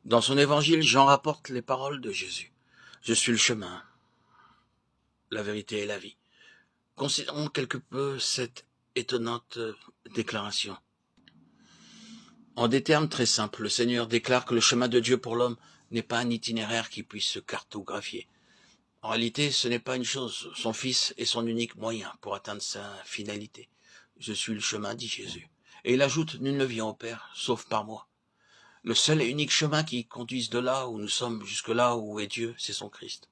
Dans son évangile, Jean rapporte les paroles de Jésus. Je suis le chemin, la vérité et la vie. Considérons quelque peu cette étonnante déclaration. En des termes très simples, le Seigneur déclare que le chemin de Dieu pour l'homme n'est pas un itinéraire qui puisse se cartographier. En réalité, ce n'est pas une chose. Son Fils est son unique moyen pour atteindre sa finalité. Je suis le chemin, dit Jésus. Et il ajoute, nul ne vient au Père, sauf par moi. Le seul et unique chemin qui conduise de là où nous sommes jusque là où est Dieu, c'est son Christ.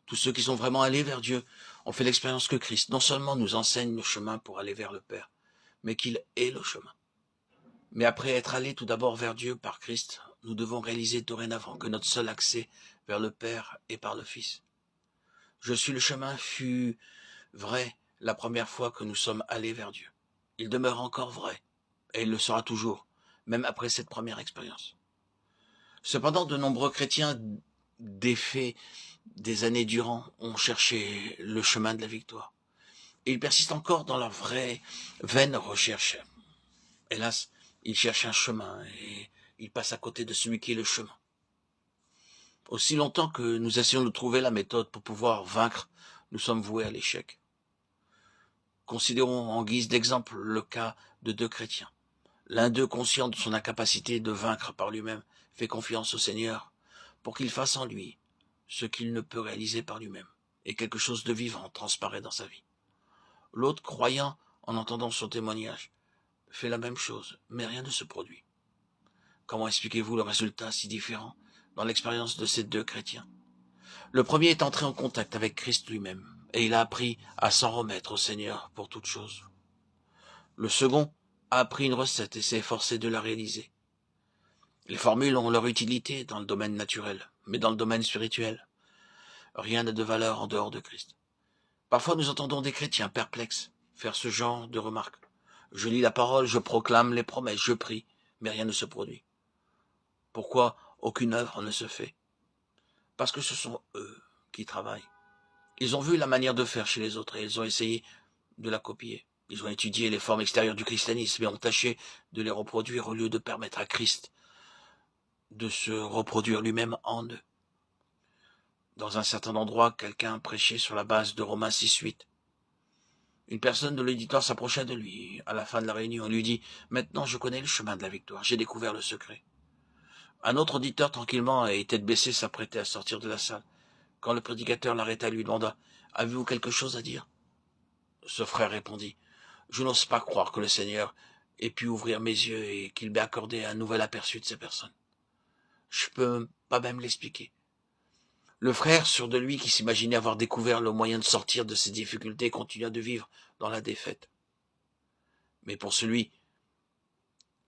Tous ceux qui sont vraiment allés vers Dieu ont fait l'expérience que Christ non seulement nous enseigne le chemin pour aller vers le Père, mais qu'il est le chemin. Mais après être allés tout d'abord vers Dieu par Christ, nous devons réaliser dorénavant que notre seul accès vers le Père est par le Fils. Je suis le chemin fut vrai la première fois que nous sommes allés vers Dieu. Il demeure encore vrai, et il le sera toujours, même après cette première expérience. Cependant, de nombreux chrétiens défaits des années durant ont cherché le chemin de la victoire. Et ils persistent encore dans leur vraie vaine recherche. Hélas, ils cherchent un chemin et ils passent à côté de celui qui est le chemin. Aussi longtemps que nous essayons de trouver la méthode pour pouvoir vaincre, nous sommes voués à l'échec. Considérons en guise d'exemple le cas de deux chrétiens. L'un d'eux, conscient de son incapacité de vaincre par lui-même, fait confiance au Seigneur pour qu'il fasse en lui ce qu'il ne peut réaliser par lui-même, et quelque chose de vivant transparaît dans sa vie. L'autre, croyant en entendant son témoignage, fait la même chose, mais rien ne se produit. Comment expliquez-vous le résultat si différent dans l'expérience de ces deux chrétiens? Le premier est entré en contact avec Christ lui-même, et il a appris à s'en remettre au Seigneur pour toute chose. Le second a appris une recette et s'est efforcé de la réaliser. Les formules ont leur utilité dans le domaine naturel, mais dans le domaine spirituel, rien n'a de valeur en dehors de Christ. Parfois nous entendons des chrétiens perplexes faire ce genre de remarques. Je lis la parole, je proclame les promesses, je prie, mais rien ne se produit. Pourquoi aucune œuvre ne se fait? Parce que ce sont eux qui travaillent. Ils ont vu la manière de faire chez les autres et ils ont essayé de la copier. Ils ont étudié les formes extérieures du christianisme et ont tâché de les reproduire au lieu de permettre à Christ de se reproduire lui-même en eux. Dans un certain endroit, quelqu'un prêchait sur la base de Romains 6:8. Une personne de l'auditoire s'approcha de lui. À la fin de la réunion, on lui dit « Maintenant, je connais le chemin de la victoire. J'ai découvert le secret. » Un autre auditeur, tranquillement et tête baissée, s'apprêtait à sortir de la salle. Quand le prédicateur l'arrêta et lui demanda « Avez-vous quelque chose à dire ?» Ce frère répondit « Je n'ose pas croire que le Seigneur ait pu ouvrir mes yeux et qu'il m'ait accordé un nouvel aperçu de ces personnes. Je peux pas même l'expliquer. » Le frère, sûr de lui, qui s'imaginait avoir découvert le moyen de sortir de ses difficultés, continua de vivre dans la défaite. Mais pour celui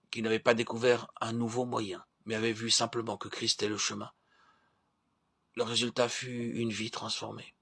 qui n'avait pas découvert un nouveau moyen, mais avait vu simplement que Christ est le chemin, le résultat fut une vie transformée.